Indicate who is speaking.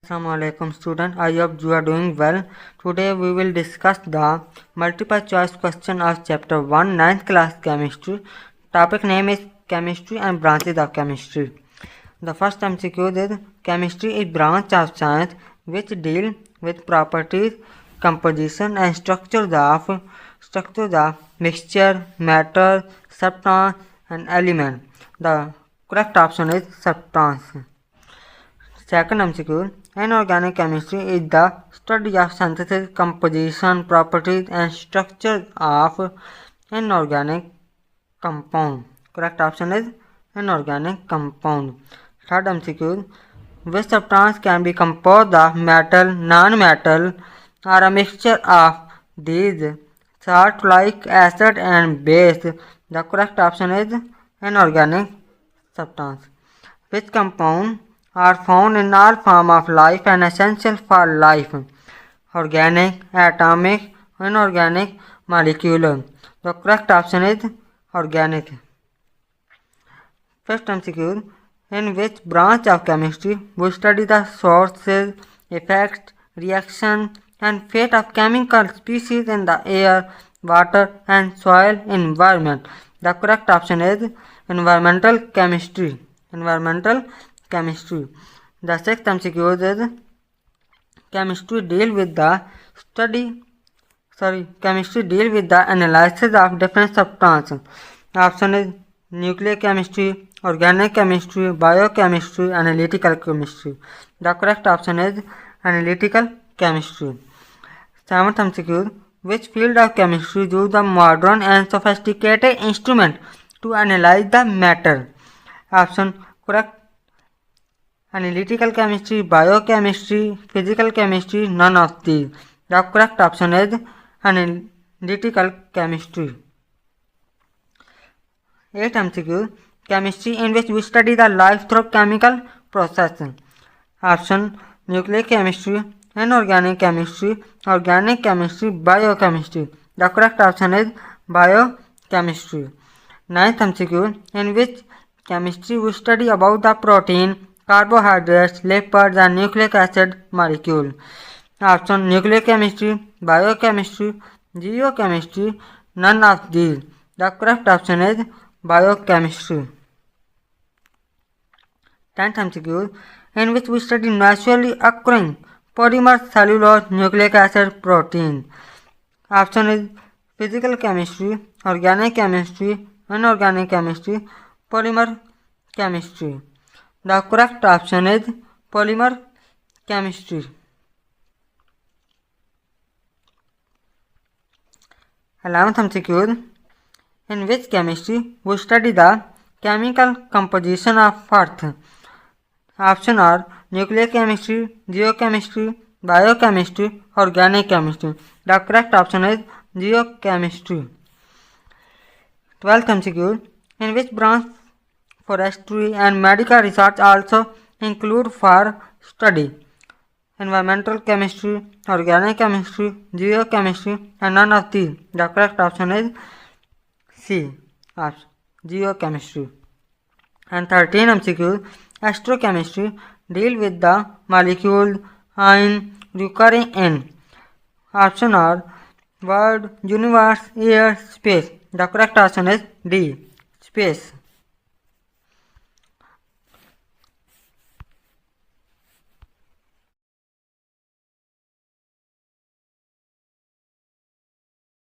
Speaker 1: Assalamualaikum student, I hope you are doing well. Today we will discuss the multiple choice question of chapter 1 9th class chemistry. Topic name is chemistry and branches of chemistry. The first MCQ is chemistry is branch of science which deal with properties, composition and structures of mixture, matter, substance and element. The correct option is substance. Second MCQ, inorganic chemistry is the study of synthesis, composition, properties and structure of inorganic compound. Correct option is inorganic compound. Third MCQ, which substance can be composed of metal, non-metal or a mixture of these salt-like acid and base. The correct option is inorganic substance. Which compound are found in all forms of life and essential for life? Organic, atomic, inorganic, molecular. The correct option is organic. First MCQ, in which branch of chemistry we study the sources, effects, reaction and fate of chemical species in the air, water and soil environment? The correct option is environmental chemistry. Environmental chemistry. The sixth MCQ is chemistry deal with the analysis of different substances. Option is nucleic chemistry, organic chemistry, biochemistry, analytical chemistry. The correct option is analytical chemistry. Seventh MCQ, which field of chemistry use a modern and sophisticated instrument to analyze the matter? Option correct, analytical chemistry, biochemistry, physical chemistry, none of these. The correct option is analytical chemistry. 8th MCQ, chemistry in which we study the life through chemical process. Option nucleic chemistry, inorganic chemistry, organic chemistry, biochemistry. The correct option is biochemistry. 9th MCQ, in which chemistry we study about the protein, carbohydrates, lipids and nucleic acid molecule. Option nucleic chemistry, biochemistry, geochemistry, none of these. The correct option is biochemistry. 10th MCQ, in which we study naturally occurring polymer, cellulose, nucleic acid, protein. Option is physical chemistry, organic chemistry, inorganic chemistry, polymer chemistry. The correct option is polymer chemistry. 11th MCQ, in which chemistry we study the chemical composition of earth. Option are nucleic chemistry, geochemistry, biochemistry, organic chemistry. The correct option is geochemistry. 12th MCQ, in which branch forestry and medical research also include for study? Environmental chemistry, organic chemistry, geochemistry and none of these. The correct option is C, geochemistry. And 13 MCQ, astrochemistry deal with the molecules ion recurring in. Option are world, universe, air, space. The correct option is D, space.